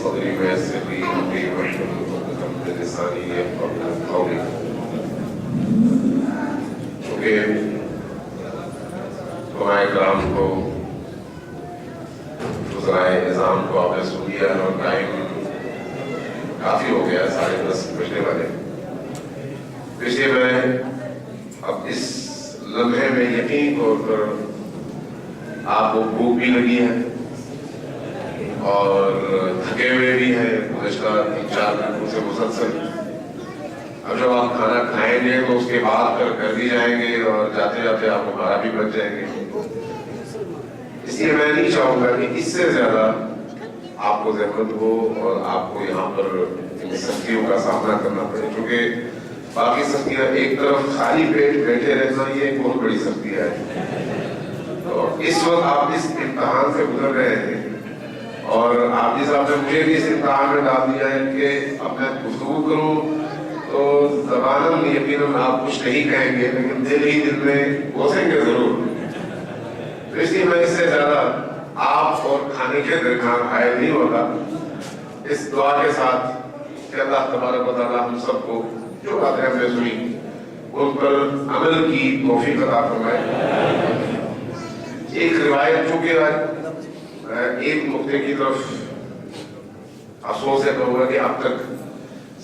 صدري ويسر لي أمري واحلل عقدة من لساني يفقهوا قولي. چونکہ علماء کرام کو وزرائے نظام کو آپ نے سن لیا اور ٹائم کافی ہو گیا 10:30 بجنے والے. پچھلے میں اب اس لمحے میں یقین طور پر آپ کو بھوک بھی لگی ہے اور تھکے ہوئے بھی ہیں گزشتہ 3-4 گھنٹوں سے مسلسل. اب جب آپ کھانا کھائیں گے تو اس کے بعد گھر بھی جائیں گے اور جاتے جاتے آپ کو 12 بھی بج جائیں گے. اس لیے میں نہیں چاہوں گا کہ اس سے زیادہ آپ کو زحمت ہو اور آپ کو یہاں پر ان سختیوں کا سامنا کرنا پڑے. کیونکہ باقی سختیاں ایک طرف خالی پیٹ بیٹھے رہنا یہ ایک بہت بڑی سختی ہے. تو اس وقت آپ اس امتحان سے گزر رہے ہیں اور آپ جس آپ نے مجھے بھی اس امتحان میں ڈال دیا ہے کہ اب میں گفتگو کروں تو زباناً یقیناً آپ کچھ نہیں کہیں گے لیکن دل ہی دل میں گھسیں گے ضرور. تو اس لیے میں اس سے زیادہ آپ اور کھانے کے درمیان حائل نہیں ہوتا. اس دعا کے ساتھ کہ اللہ تبارک و تعالیٰ ہم سب کو جو باتیں ہم نے سنی ان پر عمل کی توفیق عطا فرمائے. ایک روایت چونکہ ایک نقطے کی طرف افسوس ہے کہوں گا کہ اب تک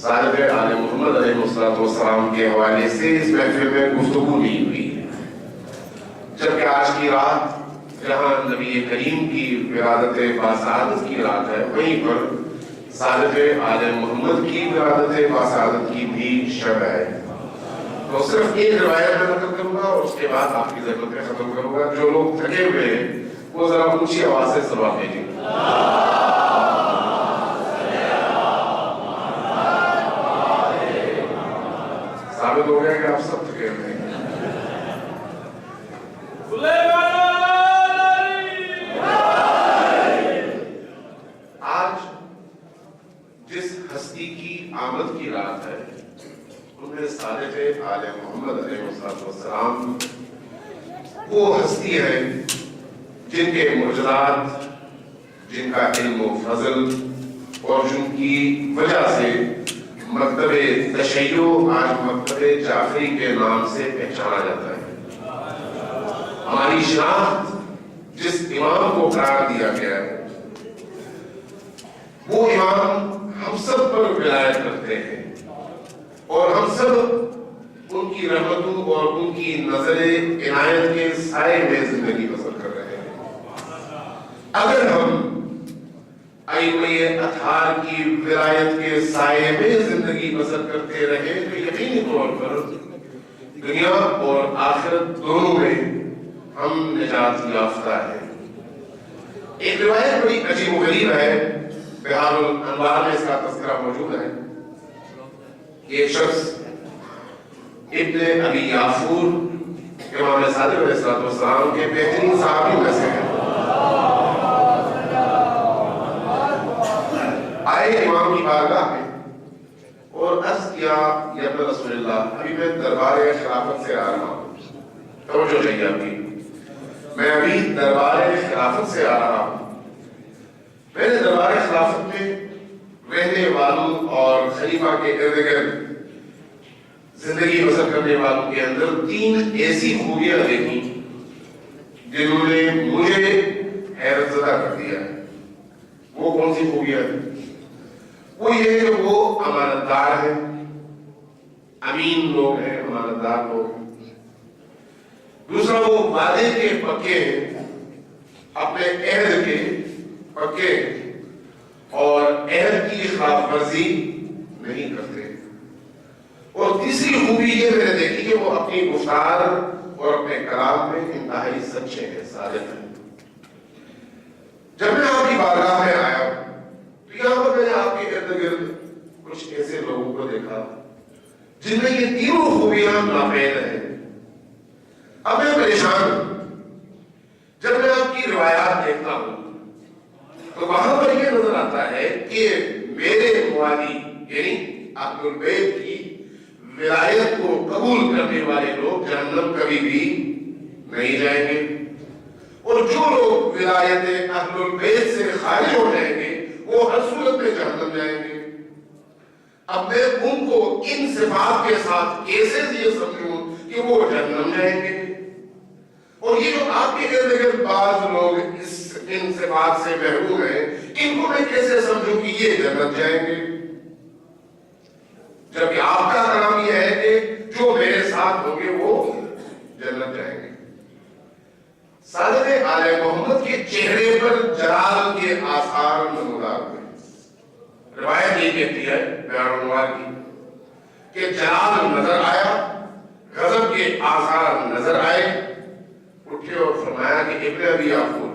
صاحب آل محمد علیہ السلام کے حوالے سے اس محفل میں گفتگو نہیں ہوئی. جبکہ آج کی رات جہاں نبی کریم کی ولادت باسعادت کی رات ہے وہیں پر صاحب آل محمد کی ولادت باسعادت کی بھی شب ہے. تو صرف ایک روایت میں نقل کروں گا اور اس کے بعد آپ کی ضرورتیں ختم کروں گا. جو لوگ تھکے ہوئے ہیں وہ ذرا اونچی آواز سے سلوات بھیجیں. ثابت ہو گیا کہ آپ سب تھکے ہوئے ہیں. آج جس ہستی کی آمد کی رات ہے ان میں صالح آل محمد علیہ السلام وہ ہستی ہے جن کے معجزات جن کا علم و فضل اور جن کی وجہ سے مکتب تشیع آج مکتب جعفری کے نام سے پہچانا جاتا ہے. ہماری شناخت جس امام کو قرار دیا گیا ہے وہ امام ہم سب پر ولایت کرتے ہیں اور ہم سب ان کی رحمتوں اور ان کی نظر عنایت کے سائے میں زندگی بسر کر رہے ہیں. اگر ہم ائمہ اطہار کی ولایت کے سائے میں زندگی بسر کرتے رہے تو یقینی طور پر دنیا اور آخرت دونوں میں ہم نجات یافتہ ہیں. ایک روایت بڑی عجیب و غریب ہے, بہار الانوار میں اس کا تذکرہ موجود ہے. ایک شخص ابن ابی یافور امام صادق علیہ السلام کے بہترین صحابیوں میں سے ہیں. آئے امام کی بارگاہ میں اور عرض کیا یا ابن رسول اللہ ابھی میں دربار خلافت سے آ رہا ہوں. توجہ چاہیے آپ کی, میں ابھی دربار خلافت سے آ رہا ہوں. میں نے دربار خلافت میں رہنے والوں اور خلیفہ کے ارد گرد زندگی بسر کرنے والوں کے اندر 3 ایسی خوبیاں دیکھی جنہوں نے مجھے حیرت زدہ کر دیا ہے. وہ کون سی خوبیاں ہیں؟ وہ یہ کہ وہ امانت دار ہیں, امین لوگ ہیں, امانت دار لوگ ہیں. دوسرا وہ وعدے کے پکے ہیں, اپنے عہد کے پکے اور عہد کی خلاف ورزی نہیں کرتے. اور تیسری خوبی یہ میں نے دیکھی کہ وہ اپنی گفتار اور اپنے کلام میں انتہائی سچے ہیں, صادق ہیں. جب میں آپ کی بارگاہ میں آیا تو یہاں پر میں نے آپ کے ارد گرد کچھ ایسے لوگوں کو دیکھا جن میں یہ تینوں خوبیاں ناپید ہیں. اب میں پریشان ہوں. جب میں آپ کی روایات دیکھتا ہوں تو وہاں پر یہ نظر آتا ہے کہ میرے موالی یعنی اہل البیت کی ولایت کو قبول کرنے والے لوگ جہنم کبھی بھی نہیں جائیں گے, اور جو لوگ ولایت اہل البیت سے خارج ہو جائیں گے وہ ہر صورت میں جہنم جائیں گے. اب میں ان کو ان صفات کے ساتھ کیسے یہ سمجھوں کہ وہ جہنم جائیں گے؟ اور یہ جو آپ کے ارد گرد بعض لوگ ان صفات سے محروم ہیں، ان کو میں کیسے سمجھوں کہ یہ جنت جائیں گے؟ جبکہ آپ کا کلام یہ ہے کہ جو میرے ساتھ ہوں گے وہ جنت جائیں گے. صادق آل محمد کے چہرے پر جلال کے آثار نمودار ہوئے. روایت یہ کہتی ہے بیان انوار کی کہ جلال نظر آیا، غضب کے آثار نظر آئے. اٹھے اور فرمایا کہ ابن ابی یعقوب،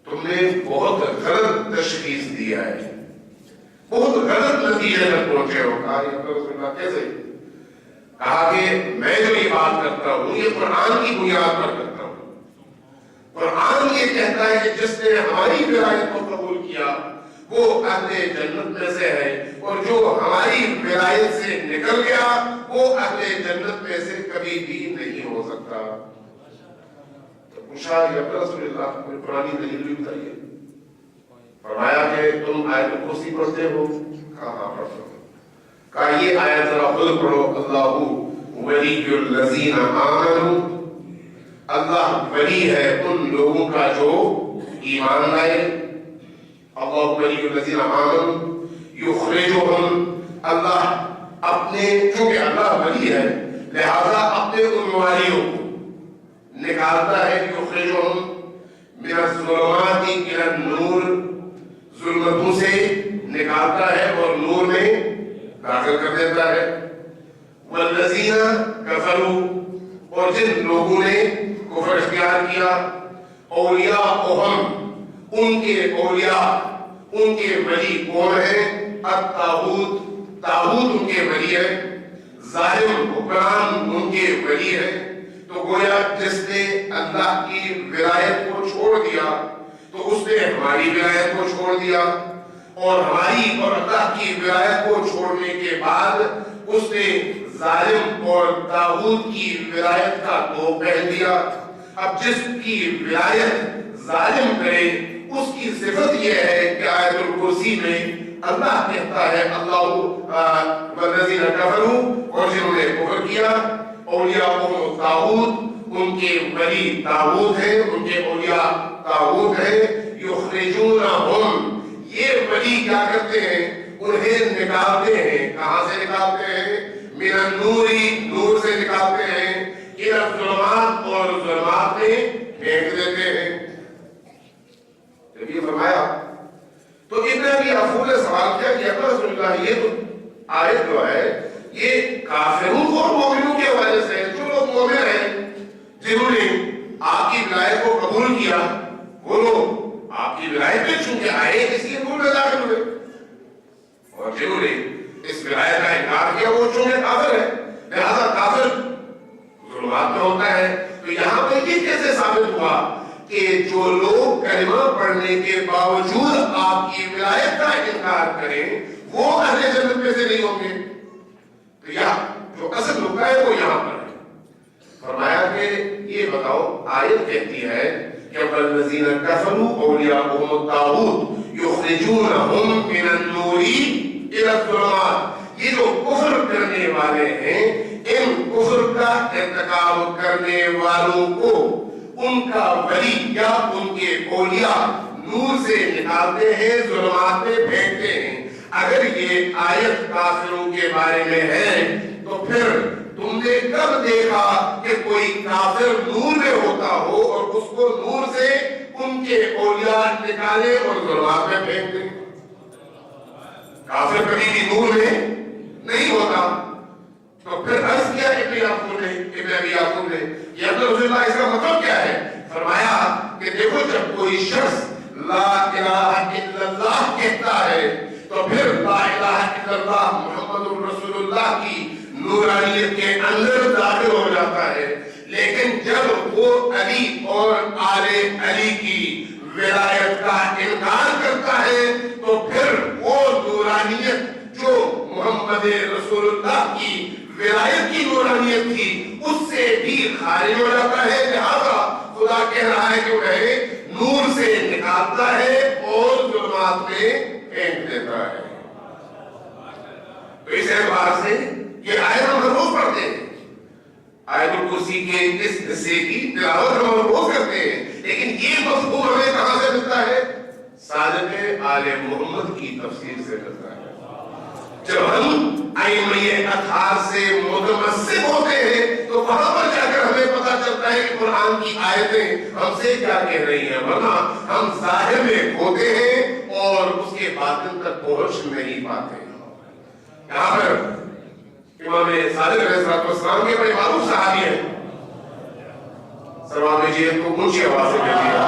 تم نے بہت غلط تشخیص دیا ہے، بہت غلط نتیجے تک پہنچے ہو. کہا یا رسول اللہ کیسے؟ کہا کہ میں جو یہ بات کرتا ہوں یہ قرآن کی بنیاد پر کرتا ہوں. قرآن یہ کہتا ہے کہ جس نے ہماری ولایت کو قبول کیا وہ اہل جنت میں سے ہے، اور جو ہماری ولایت سے نکل گیا وہ اہل جنت میں سے کبھی بھی نہیں ہو سکتا. تو پوچھا یا رسول اللہ کوئی قرآنی دلیل بھی بتائیے. فرمایا کہ تم آیت الکرسی پڑھتے ہو؟ کہا ہاں پڑھتا ہوں. کہا یہ آیت ذرا خود پڑھو، اللہ ولی الذین آمنوا، اللہ ولی ہے ان لوگوں کا جو ایمان لائے. اللہ ولی الذین آمنوا یخرجہم، اللہ اپنے، چونکہ اللہ ولی ہے لہذا اپنے ان والیوں کو نکالتا ہے. یخرجہم من الظلمات الی النور، ظلمتوں سے نکالتا ہے اور نور میں داخل کر دیتا ہے. والذین کفروا، اور جن لوگوں نے کفر اختیار کیا، اولیاءہم، ان کے اولیاء، ان کے ولی کون ہیں؟ الطاغوت، طاغوت ان کے ولی ہے. ظالم حکمران ان کے ولی ہے. تو گویا جس نے اللہ کی ولایت کو چھوڑ دیا تو اس نے ہماری ولایت کو چھوڑ دیا، اور ہماری اور اللہ کی ولایت کو چھوڑنے کے بعد اس نے ظالم اور طاغوت کی ولایت کا دو پہن دیا. اب جس کی ولایت ظالم کرے اس کی صفت یہ ہے کہ آیت الکرسی میں اللہ کہتا ہے اللہ والذین کفروا، اور جنہوں نے کفر کیا، اولیاءہم الطاغوت، ان کے ولی طاغوت ہیں، ان کے اولیاء طاغوت ہیں. یخرجونہم، یہ ولی کیا کرتے ہیں؟ انہیں نکالتے ہیں. کہاں سے نکالتے ہیں؟ من النوری، نور سے نکالتے ہیں، الی الظلمات، اور ظلمات میں پھینک دیتے ہیں. جب یہ فرمایا تو ابن ابی یعقوب نے سوال کیا کہ یا رسول اللہ یہ تو آیت جو ہے یہ کافروں اور مومنوں کے حوالے سے ہے. جو لوگ مومن ہیں، جنہوں نے آپ کی ولایت کو قبول کیا، وہ لوگ آپ کی ولایت میں چونکہ آئے اس لیے نور میں داخل ہوئے، اور جنہوں نے اس ولایت کا انکار کیا وہ چونکہ کافر ہے لہذا کافر ظلمات میں ہوتا ہے. تو یہاں پہ یہ کیسے ثابت ہوا کہ جو لوگ کلمہ پڑھنے کے باوجود آپ کی ولایت کا انکار کریں وہ اہل جنت میں سے نہیں ہوں گے؟ تو یہاں جو اصل نقطہ ہے وہ یہاں پر ہے. فرمایا کہ یہ بتاؤ، آیت کہتی ہے کہ والذین کفروا اولیاءہم الطاغوت یخرجونہم من النور الی الظلمات. یہ جو کفر کرنے والے ہیں، ان کفر کا ارتکاب کرنے والوں کو ان کا ولی یا ان کے اولیاء نور سے نکالتے ہیں، ظلمات میں پھینکتے ہیں. اگر یہ آیت کافروں کے بارے میں ہے تو پھر تم نے کب دیکھا کہ کوئی کافر نور میں ہوتا ہو اور اس کو نور سے ان کے اولیاء نکالے اور ظلمات میں پھینک دیں؟ کافر کبھی بھی نور میں نہیں ہوتا. تو پھر عرض کیا ابن ابی یعقوب نے کہ رسول اللہ اس کا مطلب کیا ہے؟ فرمایا کہ دیکھو جب کوئی شخص لا الہ الا اللہ کہتا ہے تو پھر لا الہ الا اللہ محمد رسول اللہ کی نورانیت کے اندر داخل ہو جاتا ہے. لیکن جب وہ علی اور آل علی کی ولایت کا انکار کرتا ہے تو پھر وہ نورانیت جو محمد رسول اللہ کی ولایت کی نورانیت تھی اس سے بھی خارج ہو جاتا ہے. لہذا خدا کہہ رہا ہے کہ وہ نور سے نکالتا ہے اور ظلمات میں پھینک دیتا ہے. تو اس اعتبار سے یہ آیت ہم روز پڑھتے ہیں, آیت الکرسی کے اس حصے کی تلاوت ہم روز کرتے ہیں, لیکن یہ مفہوم ہمیں کہاں سے ملتا ہے؟ صادق آل محمد کی تفسیر سے ملتا ہے. جب ہم ائمہ اطہار سے متمسک ہوتے ہیں تو وہاں پر جا کر ہمیں پتہ چلتا ہے کہ قرآن کی آیتیں ہم سے کیا کہہ رہی ہیں, ورنہ ہم ظاہر میں کھوتے ہیں اور اس کے باطن تک پہنچ نہیں پاتے. یہاں پر امام صادق علیہ السلام کے بڑے معروف صحابی ہیں, سلام بھیجیے کو اونچی آواز سے کہیے.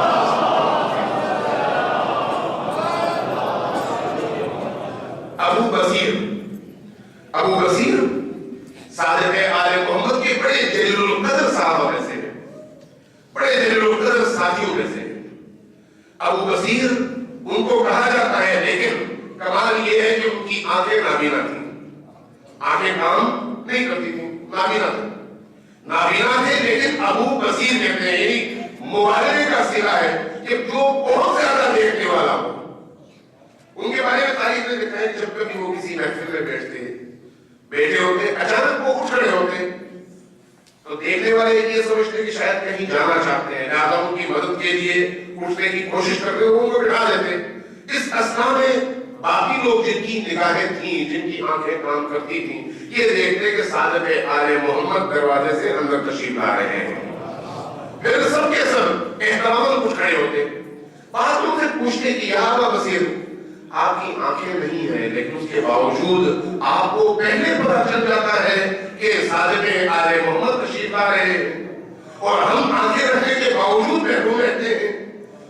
ابو بصیر صادق آل محمد کے بڑے جلیل القدر صحابہ میں سے, بڑے جلیل القدر ساتھیوں میں سے. ابو بصیر ان کو کہا جاتا ہے, لیکن کمال یہ ہے کہ ان کی آنکھیں نابینا تھیں, آنکھیں کام نہیں کرتی تھیں, نابینا تھے, لیکن ابو بصیر کہتے ہیں, یعنی مبالغے کا صیغہ ہے کہ جو بہت زیادہ دیکھنے والا ہو. ان کے بارے میں تاریخ نے لکھا ہے کہ جب کبھی وہ کسی محفل میں بیٹھے ہوتے, اچانک وہ اٹھ کھڑے ہوتے تو دیکھنے والے یہ سمجھتے کہ شاید کہیں جانا چاہتے ہیں, لہٰذا ان کی مدد کے لیے اٹھنے کی کوشش کرتے ہوئے ان کو بٹھا دیتے. اس اثنا میں باقی لوگ جن کی نگاہیں تھیں, جن کی آنکھیں کام کرتی تھیں, یہ دیکھتے کہ صادق آل محمد دروازے سے اندر تشریف لا رہے ہیں. پھر سب کے سب احترام اٹھ کھڑے ہوتے, بعد ان سے پوچھتے کہ یا ابا بصیر, آپ کی آنکھیں نہیں ہیں, لیکن اس کے باوجود آپ کو پہلے پتہ چل جاتا ہے کہ صادق آل محمد تشریف لا رہے ہیں, اور ہم آنکھیں رکھنے کے باوجود محروم رہتے ہیں.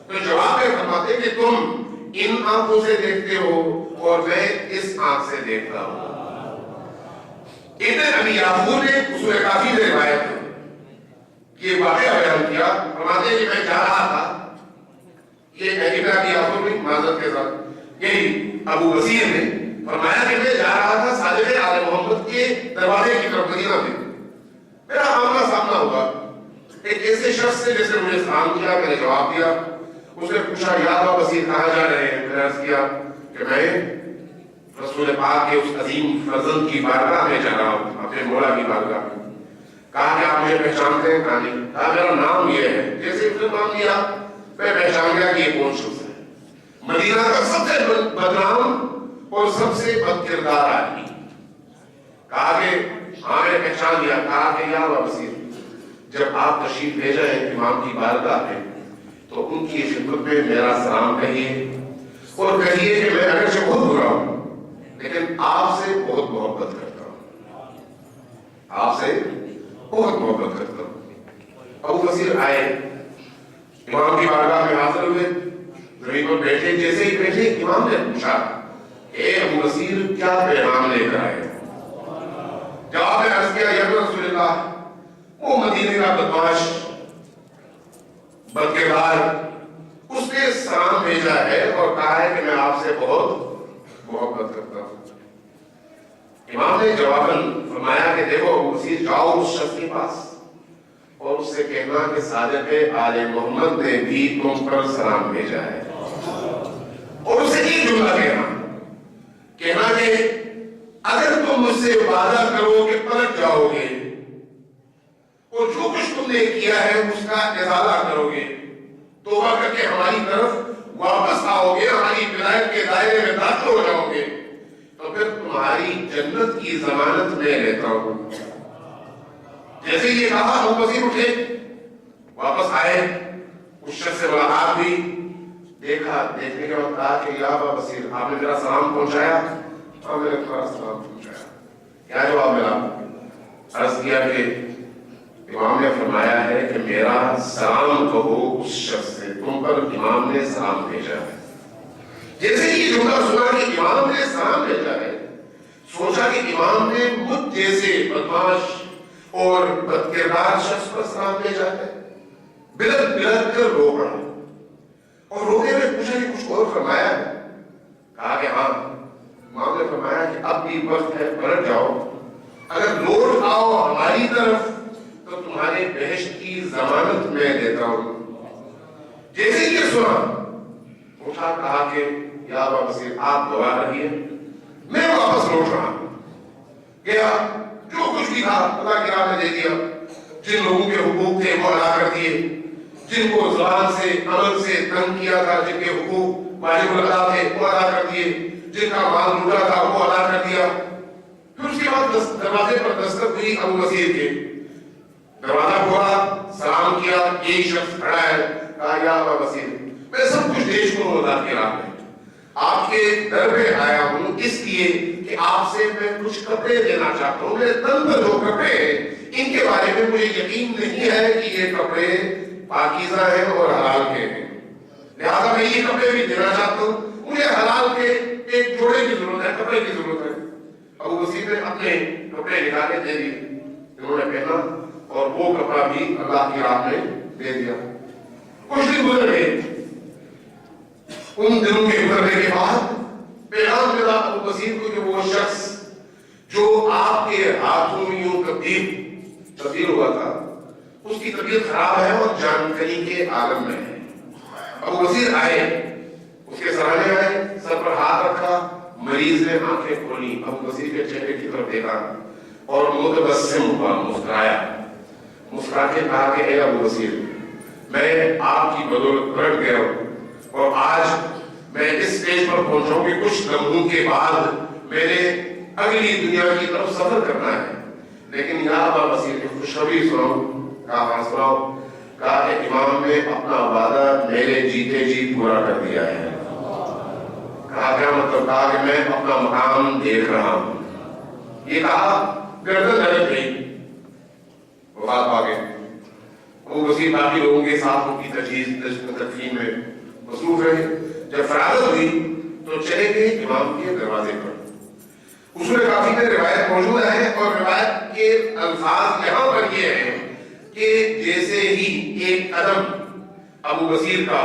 تو جواب میں فرماتے کہ تم ان آنکھوں سے دیکھتے ہو اور میں اس آنکھ سے دیکھتا ہوں. ابن ابی یعفور نے اصول کافی میں روایت یہ واقعہ بیان کیا, فرماتے ہیں کہ میں جا رہا تھا, یہ ابن ابی یعفور نے معذرت کے ساتھ, یہی ابو بصیر نے فرمایا کہ میں جا رہا تھا صادق آل محمد کے دروازے کی طرف مدینہ میں. میرا آمنا سامنا ہوا ایک ایسے شخص سے جس نے مجھے سلام کیا, میں نے جواب دیا. اس نے پوچھا یا ابا بصیر کہاں جا رہے ہیں؟ میں نے عرض کیا کہ میں رسول پاک کے اس عظیم فرزند کی بارگاہ میں جا رہا ہوں, اپنے مولا کی بارگاہ میں. کہا کہ آپ مجھے پہچانتے ہیں؟ کہا نہیں. کہا میرا نام یہ ہے. جیسے اس نے نام لیا میں پہچان گیا کہ یہ کون شخص ہے, مدینہ کا سب سے بدنام اور سب سے بد کردار آدمی. کہا کہ ہاں میں نے پہچان لیا. کہا کہ یا ابا بصیر, جب آپ تشریف لے جائیں امام کی بارگاہ میں تو ان کی خدمت میں میرا سلام کہیے, اور کہیے کہ میں اگرچہ بہت برا ہوں لیکن آپ سے بہت محبت کرتا ہوں, آپ سے بہت محبت کرتا ہوں. ابو بصیر آئے, امام کی بارگاہ میں حاضر ہوئے, زمین پر بیٹھے. جیسے ہی بیٹھے امام نے پوچھا اے ابو بصیر کیا پیغام لے کر آئے؟ جواب میں عرض کیا یا رسول اللہ, وہ مدینے کا بدمعاش بدکردار, اس نے سلام بھیجا ہے اور کہا ہے کہ میں آپ سے بہت محبت کرتا ہوں. امام نے جواباً فرمایا کہ دیکھو ابو بصیر, جاؤ اس شخص کے پاس اور اس سے کہنا کہ صادق آل محمد نے بھی تم پر سلام بھیجا ہے, اور اسے ایک جملہ کہنا کہ اگر تم مجھ سے وعدہ کرو کہ پلٹ جاؤ گے اور جو کچھ تم نے کیا ہے اس کا ازالہ کرو گے, توبہ کر کے ہماری طرف واپس آؤ گے, ہماری ولایت کے دائرے میں داخل ہو جاؤ گے, تو پھر تمہاری جنت کی ضمانت میں لیتا ہوں. جیسے یہ کہا ابو بصیر اٹھے, واپس آئے, اس شخص سے ملاقات بھی, دیکھا, دیکھنے کے وقت کہا کہ یا ابا بصیر آپ نے میرا سلام پہنچایا؟ ہاں میں نے تمہارا سلام پہنچایا. کیا جواب ملا؟ عرض کیا کہ امام نے فرمایا ہے کہ میرا سلام کہو اس شخص سے, تم پر امام نے سلام بھیجا ہے. جیسے یہ جملہ سنا کہ امام نے سلام بھیجا ہے, سوچا کہ امام نے مجھ جیسے بدمعاش اور بدکردار شخص پر سلام بھیجا ہے. بلند بلند کر رو پڑا, اور روتے ہوئے پوچھا کہ کچھ اور فرمایا ہے؟ کہا کہ ہاں. امام نے فرمایا کہ اب بھی وقت ہے, پلٹ جاؤ, اگر لوٹ آؤ ہماری طرف تو تمہارے بہشت کی ضمانت میں دیتا ہوں. جیسے یہ سنا اٹھا کہا کہ یا ابا بصیر آپ گواہ رہیے، میں واپس لوٹ رہا ہوں. گیا، جو کچھ بھی تھا اللہ کی راہ میں دے دیا. جن لوگوں کے حقوق تھے وہ ادا کر دیے، جن کو زبان سے عمل سے تنگ کیا تھا، جن کے حقوق واجب الادا تھے وہ ادا کر دیے، جن کا مال لوٹا تھا وہ ادا کر دیا. پھر اس کے بعد دروازے پر دستک ہوئی ابو بصیر کے. دروازہ کھولا، سلام کیا. ایک شخص کھڑا ہے، کہا یا ابا بصیر میں سب کچھ دے چکا ہوں اللہ کی راہ میں، آپ کے در پہ آیا ہوں اس لیے کہ آپ سے میں کچھ کپڑے دینا چاہتا ہوں. میرے تن پر جو کپڑے ہیں ان کے بارے میں مجھے یقین نہیں ہے کہ یہ کپڑے پاکیزہ ہیں اور حلال کے ہیں، لہذا میں یہ کپڑے بھی دینا چاہتا ہوں. مجھے حلال کے ایک جوڑے کی ضرورت ہے، کپڑے کی ضرورت ہے. ابو بصیر نے اپنے کپڑے نکالے دے دیے، انہوں نے پہنا اور وہ کپڑا بھی اللہ کی راہ میں دے دیا. کچھ دن گزر گئے. ان دنوں کے گزرنے کے بعد پیغام ملا ابو بصیر کو کہ وہ شخص جو آپ کے ہاتھوں میں یوں تبدیل ہوا تھا اس کی طبیعت خراب ہے اور جانکنی کے عالم میں ہے. ابو بصیر آئے، اس کے سرانے آئے، سر پر ہاتھ رکھا. مریض نے آنکھیں کھولی، ابو بصیر کے چہرے کی طرف دیکھا اور متبسم ہوا، مسکرایا. مسکرا کے کہا کہ اے ابو بصیر میں آپ کی بدولت پلٹ گیا ہوں اور آج میں اس سٹیج پر پہنچا ہوں کہ کچھ لمحوں کے بعد میں نے اگلی دنیا کی طرف سفر کرنا ہے، لیکن یا ابا بصیر کی خوشخبری سناؤ. کہا سناؤ. کہا کہ امام نے اپنا وعدہ میرے جیتے جی پورا کر دیا ہے. کہا کیا مطلب؟ کہا کہ میں اپنا مقام دیکھ رہا ہوں. یہ کہا گردن لڑک گئی، وفات پا گئے. ابو بصیر باقی لوگوں کے ساتھ ان کی تجہیز تدفین میں مصروف رہے. جب فراغت ہوئی تو چلے گئے امام کے دروازے پر. اصول کافی میں روایت موجود ہے اور روایت کے الفاظ یہاں پر یہ ہیں کہ جیسے ہی ایک قدم ابو بصیر کا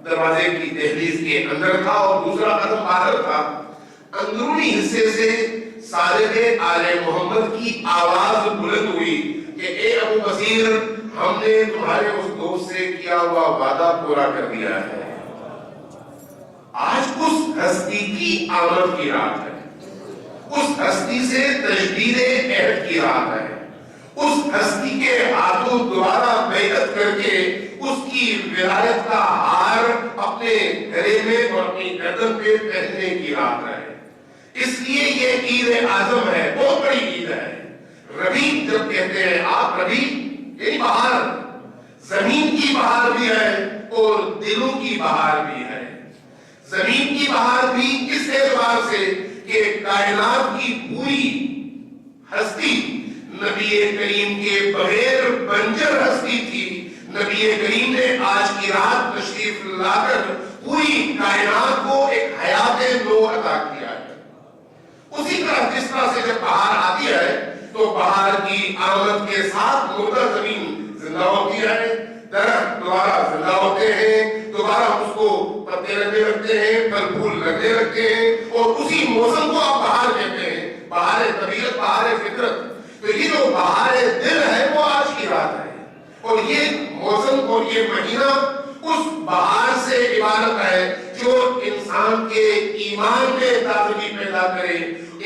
دروازے کی دہلیز کے اندر تھا اور دوسرا قدم باہر تھا، اندرونی حصے سے صادق آل محمد کی آواز بلند ہوئی کہ اے ابو بصیر ہم نے تمہارے اس دوست سے کیا ہوا وعدہ پورا کر دیا ہے. آج اس ہستی کی آمد کی رات ہے، اس ہستی سے تجدید عہد کی رات ہے، اس ہستی کے ہاتھوں دوبارہ بیعت کر کے اس کی ولایت کا ہار اپنے گلے میں اور اپنی گردن پہ پہننے کی رات ہے. اس لیے یہ عید اعظم ہے، بہت بڑی عید ہے. ربیع جب کہتے ہیں آپ، ربیع یعنی بہار، زمین کی بہار بھی ہے اور دلوں کی بہار بھی ہے. زمین کی بہار بھی اس اعتبار سے کہ کائنات کی پوری ہستی نبی کریم کے بغیر بنجر ہستی تھی. نبی کریم نے آج کی رات تشریف لا کر پوری کائنات کو ایک حیات نو عطا کیا ہے. اسی طرح جس طرح سے جب بہار آتی ہے تو بہار کی آمد کے ساتھ مردہ زمین زندہ ہوتی ہے، درخت دوبارہ زندہ ہوتے ہیں، دوبارہ اس کو پتے لگنے لگتے ہیں، پھل پھول لگنے لگتے ہیں اور اسی موسم کو آپ بہار کہتے ہیں. بہار طبیعت، بہار فطرت. تو یہ جو بہار دل ہے وہ آج کی رات ہے اور یہ موسم اور یہ مہینہ اس بہار سے عبارت ہے جو انسان کے ایمان میں تازگی پیدا کرے،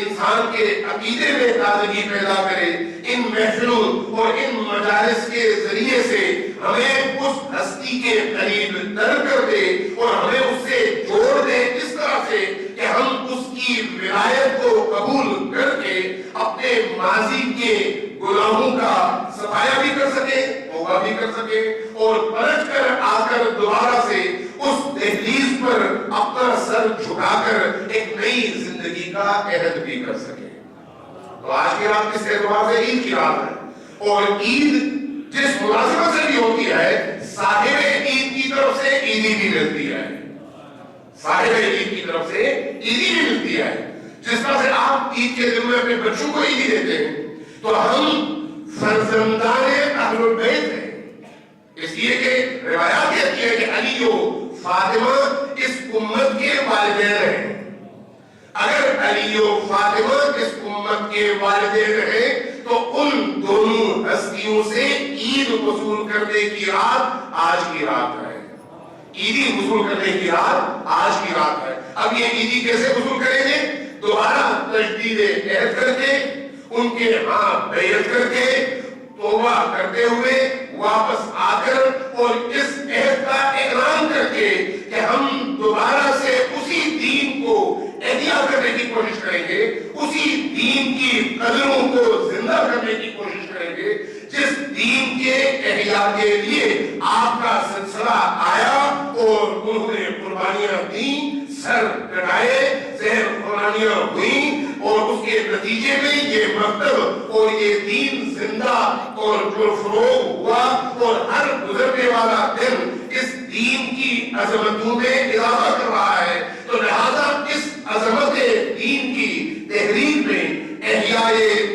انسان کے عقیدے میں تازگی پیدا کرے. ان محفلوں اور ان مجالس کے ذریعے سے ہمیں اس ہستی کے قریب تر کر دے اور ہمیں اس سے جوڑ دے اس طرح سے کہ ہم اس کی ولایت کو قبول کر کے اپنے ماضی کے گناہوں کا صفایا بھی کر سکے، توبہ بھی کر سکے اور پلٹ کر آ کر دوبارہ سے اس دہلیز پر اپنا سر جھکا کر ایک نئی زندگی کا عہد بھی کر سکے. تو آج کی رات اس اعتبار سے عید کی رات ہے اور عید جس مناسبت سے بھی ہوتی ہے صاحب عید کی طرف سے عیدی بھی ملتی ہے، صاحب عید کی طرف سے عیدی بھی ملتی ہے. جس طرح سے آپ عید کے دن میں اپنے بچوں کو عیدی دیتے ہیں تو ہم فرزندان اہل البیت ہیں، اس لیے کہ روایات کہتی ہے کہ علی و فاطمہ اس امت کے والدین ہیں. اگر علی و فاطمہ اس امت کے والدین ہیں تو ان دونوں ہستیوں سے عید وصول کرنے کی رات آج کی رات ہے. عیدی وصول کرنے کی رات آج کی رات ہے. اب یہ عیدی کیسے وصول کریں گے؟ دوبارہ تجدید عہد کر کے، ان کے ہاں بیعت کر کے، توبہ کرتے ہوئے واپس آ کر، اور اس عہد کا اعلان کر کے کہ ہم دوبارہ سے اسی دین کو احیا کرنے کی کوشش کریں گے، اسی دین کی قدروں کو زندہ کرنے کی کوشش کریں گے جس دین کے احیا کے لیے آپ کا سلسلہ آیا اور انہوں نے قربانیاں دیں، سر کٹائے، زہر قربانیاں ہوئیں، اور اس کے نتیجے میں یہ مکتب اور یہ دین زندہ اور پرفروغ ہوا، اور ہر گزرنے والا دن اس دین کی عظمتوں میں اضافہ کر رہا ہے. تو لہذا اس عظمت دین کی تحریک میں، احیاء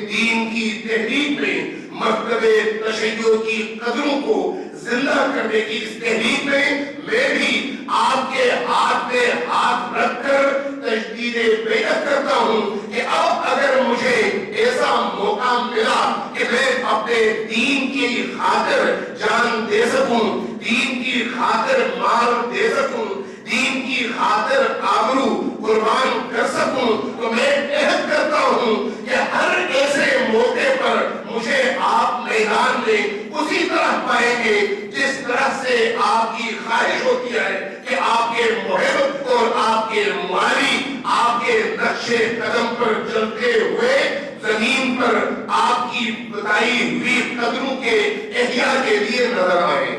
دین کی تحریک میں، مکتب تشیع کی قدروں کو زندہ کرنے کی اس تحریک میں میں بھی آپ کے ہاتھ میں ہاتھ رکھ کر تجدید بیعت کرتا ہوں کہ اب اگر مجھے ایسا موقع ملا کہ میں اپنے دین کی خاطر جان دے سکوں، دین کی خاطر مال دے سکوں، دین کی خاطر آبرو قربان کر سکوں، تو میں عہد کرتا ہوں کہ ہر ایسے موقع پر مجھے آپ میدان میں اسی طرح پائیں گے جس طرح سے آپ کی خواہش ہوتی ہے کہ آپ کے محب اور آپ کے مالی آپ کے نقش قدم پر چلتے ہوئے زمین پر آپ کی بتائی ہوئی قدروں کے احیاء کے لیے نظر آئے.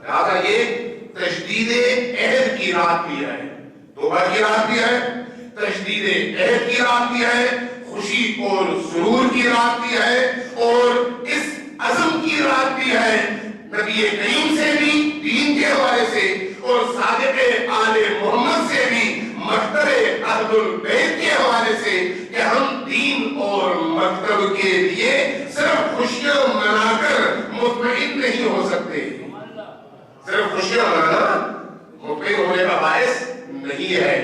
لہذا یہ تجدید عہد کی رات بھی ہے، توبہ کی رات بھی ہے، تجدید عہد کی رات بھی ہے، خوشی اور سرور کی رات بھی ہے، اور اس عزم کی رات بھی ہے نبی کریم سے بھی دین کے حوالے سے، اور صادق آل محمد سے بھی مکتب اہل البیت کے حوالے سے کہ ہم دین اور مکتب کے لیے صرف خوشیاں منا کر مطمئن نہیں ہو سکتے. صرف خوشیاں منانا مطمئن ہونے کا باعث نہیں ہے.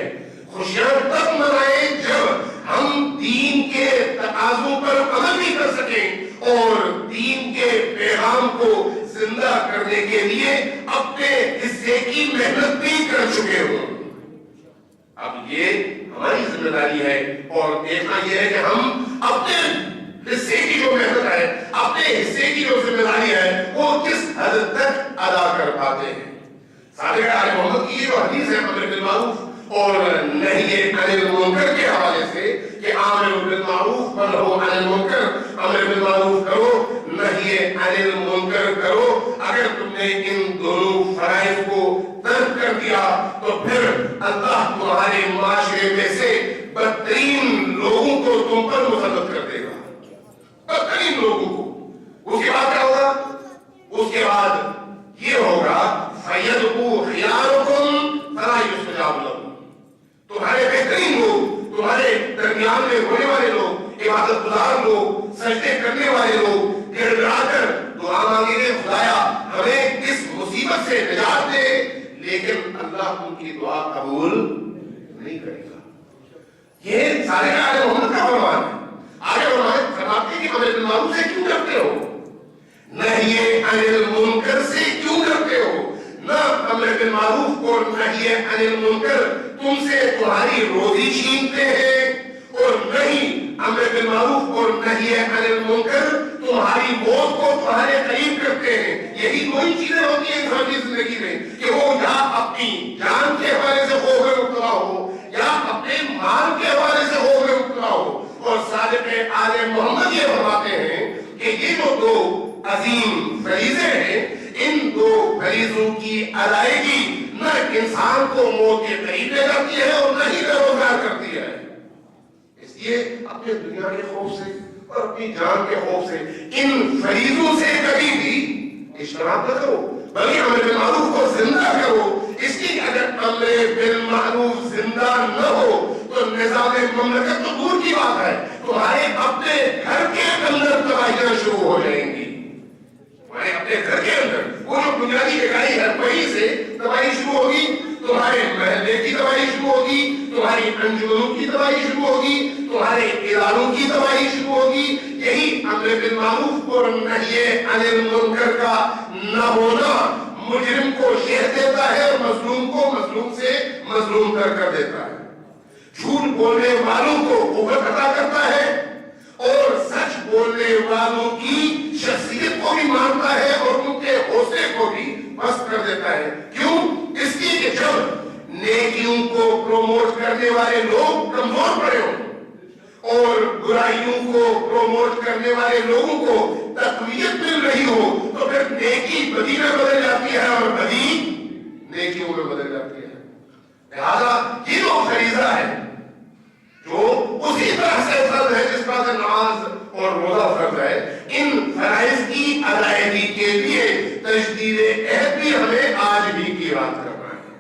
خوشیاں تب منائیں جب ہم دین کے تقاضوں پر عمل بھی کر سکیں اور دین کے پیغام کو زندہ کرنے کے لیے اپنے حصے کی محنت بھی کر چکے ہوں. اب یہ ہماری ذمہ داری ہے، اور دیکھنا یہ ہے کہ ہم اپنے حصے کی جو محنت ہے، اپنے حصے کی جو ذمہ داری ہے، وہ کس حد تک ادا کر پاتے ہیں. صادق آل محمد کی جو حدیث ہے امر بالمعروف اور نہی عن المنکر کے حوالے سے کہ آمروا بالمعروف ونہوا عن المنکر، امر بالمعروف کرو، نہی عن المنکر کرو. اگر تم نے ان دونوں فرائض کو ترک کر دیا تو پھر اللہ تمہارے معاشرے میں سے بدترین لوگوں کو تم پر مسلط کر دے گا، بدترین لوگوں کو. اس کے بعد کیا ہوگا؟ اس کے بعد یہ ہوگا فَيَدْعُوا خِيَارُكُمْ فَلَا يُسْتَجَابُ لَهُمْ. تمہارے بہترین لوگ، تمہارے درمیان میں ہونے والے لوگ، عبادت گزار لوگ، سجدے کرنے والے لوگ گڑ گڑا کر دعا مانگیں گے خدایا ہمیں اس مصیبت سے نجات دے، لیکن اللہ ان کی دعا قبول نہیں کرے گا. یہ صالح آل محمد کا فرمان ہے. آگے فرماتے ہیں کہ امر بالمعروف سے کیوں ڈرتے ہو، نہی عن المنکر سے کیوں ڈرتے ہو؟ نہ امر بالمعروف اور نہی عن المنکر تم سے تمہاری روزی چھینتے ہیں، اور نہیں امر بالمعروف اور نہی عن المنکر تمہاری موت کو تمہارے قریب کرتے ہیں. یہی دو ہی چیزیں ہوتی ہیں انسانی زندگی میں کہ وہ یا اپنی جان کے حوالے سے خوف میں مبتلا ہو یا اپنے مال کے حوالے سے خوف میں مبتلا ہو. اور صادق آل محمد یہ فرماتے ہیں کہ یہ جو دو عظیم فریضے ہیں، ان دو فریضوں کی ادائیگی نہ انسان کو موت کے قریب لے جاتی ہے اور نہ ہی بیروزگار کرتی ہے. اس لیے اپنے دنیا کے خوف سے اور اپنی جان کے خوف سے ان فریضوں سے کبھی بھی اجتناب نہ کرو، بلکہ امر بالمعروف کو زندہ کرو. اس لیے اگر امر بالمعروف زندہ نہ ہو تو نظام مملکت تو دور کی بات ہے، تمہارے اپنے گھر کے اندر تباہیاں شروع ہو جائیں گی. تمہارے اپنے گھر کے اندر وہ جو بنیادی اکائی ہے وہیں سے تباہی شروع ہوگی، تمہارے محلے کی تباہی شروع ہوگی، تمہاری انجمنوں کی تباہی شروع ہوگی، تمہارے اداروں کی تباہی شروع ہوگی. یہی امر بالمعروف اور نہی عن المنکر کا نہ ہونا مجرم کو شہر دیتا ہے اور مظلوم کو مظلوم سے مظلوم کر دیتا ہے، جھوٹ بولنے والوں کو قوت عطا کرتا ہے اور سچ بولنے والوں کی شخصیت کو بھی مانتا ہے اور ان کے حوصلے کو بھی پست کر دیتا ہے۔ کیوں؟ اس لیے کہ جب نیکیوں کو پروموٹ کرنے والے لوگ کمزور پڑے ہوں اور برائیوں کو پروموٹ کرنے والے لوگوں کو تقویت مل رہی ہو تو پھر نیکی بدی میں بدل جاتی ہے اور بدی نیکیوں میں بدل جاتی ہے۔ لہذا یہ جو فریضہ ہے جو اسی طرح سے فرض ہے جس طرح سے نماز اور روزہ فرض ہے، ان فرائض کی ادائیگی کے لیے تجدید عہد بھی ہمیں آج ہی کی رات کرنا ہے۔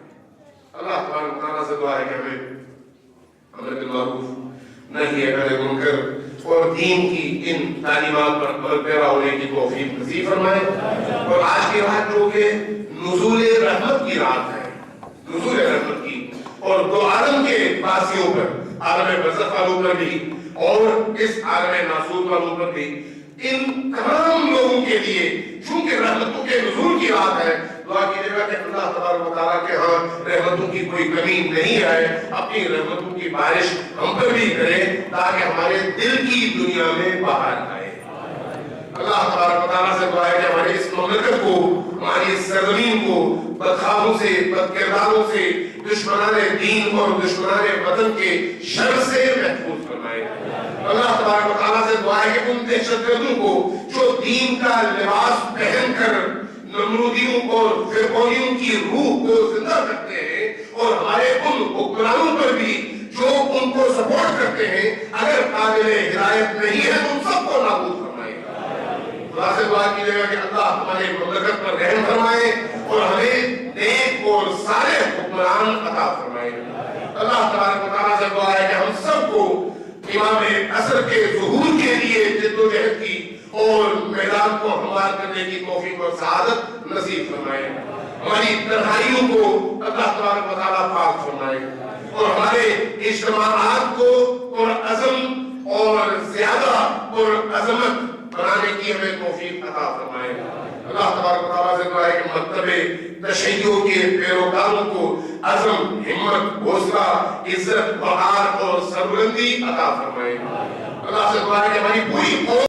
اللہ تبارک و تعالیٰ سے دعا ہے کہ ہمیں امر بالمعروف نہی عن المنکر اور دین کی ان تعلیمات پر عمل پیرا ہونے کی توفیق نصیب فرمائے۔ اور آج کی رات جو کہ نزول رحمت کی رات ہے، نزول رحمت کی، اور دو عالم کے باسیوں پر، عالم برزخ والوں پر بھی اور اس عالم ناسوت والوں پر بھی، ان تمام لوگوں کے لیے چونکہ رحمتوں کے نزول کی رات ہے، دعا کیجیے گا کہ اللہ تبارک و تعالیٰ کے ہاں رحمتوں کی کوئی کمی نہیں آئے، اپنی رحمتوں کی بارش ہم پر بھی کرے تاکہ ہمارے دل کی دنیا میں باہر آئے۔ اللہ تبارک و تعالیٰ سے دعا ہے کہ ہماری اس مملکت کو، ہماری اس سرزمین کو بدخواہوں سے، بد کرداروں سے، دشمنان دین اور دشمنان وطن کے شر سے محفوظ فرمائے۔ اللہ تبارک و تعالیٰ سے دعا ہے کہ ان دہشت گردوں کو جو دین کا لباس پہن کر نمرودیوں اور فرعونیوں کی روح کو زندہ کرتے ہیں اور ہمارے ان حکمرانوں پر بھی جو ان کو سپورٹ کرتے ہیں، اگر قابل ہدایت نہیں ہے تو ان سب کو نابود فرمائے۔ خدا سے دعا کیجیے گا کہ اللہ ہمارے مملکت پر رحم فرمائے اور ہمیں نیک اور صالح حکمران عطا فرمائے۔ اللہ تبارک و تعالیٰ سے دعا ہے کہ ہم سب کو امام عصر کے ظہور کے لیے جد و جہد کی اور میدان کو ہموار کرنے کی توفیق اور سعادت نصیب فرمائے۔ ہماری تنہائیوں کو اللہ تبارک و تعالیٰ پاک فرمائے اور ہمارے اجتماعات کو اور عزم اور زیادہ اور عظمت بنانے کی ہمیں توفیق عطا فرمائے۔ اللہ تبارک و تعالیٰ سے دعا ہے کہ مکتب تشیع کے پیروکاروں کو عزم، ہمت، حوصلہ، عزت، وقار اور سربلندی عطا فرمائے۔ اللہ سے دعا ہے کہ ہماری پوری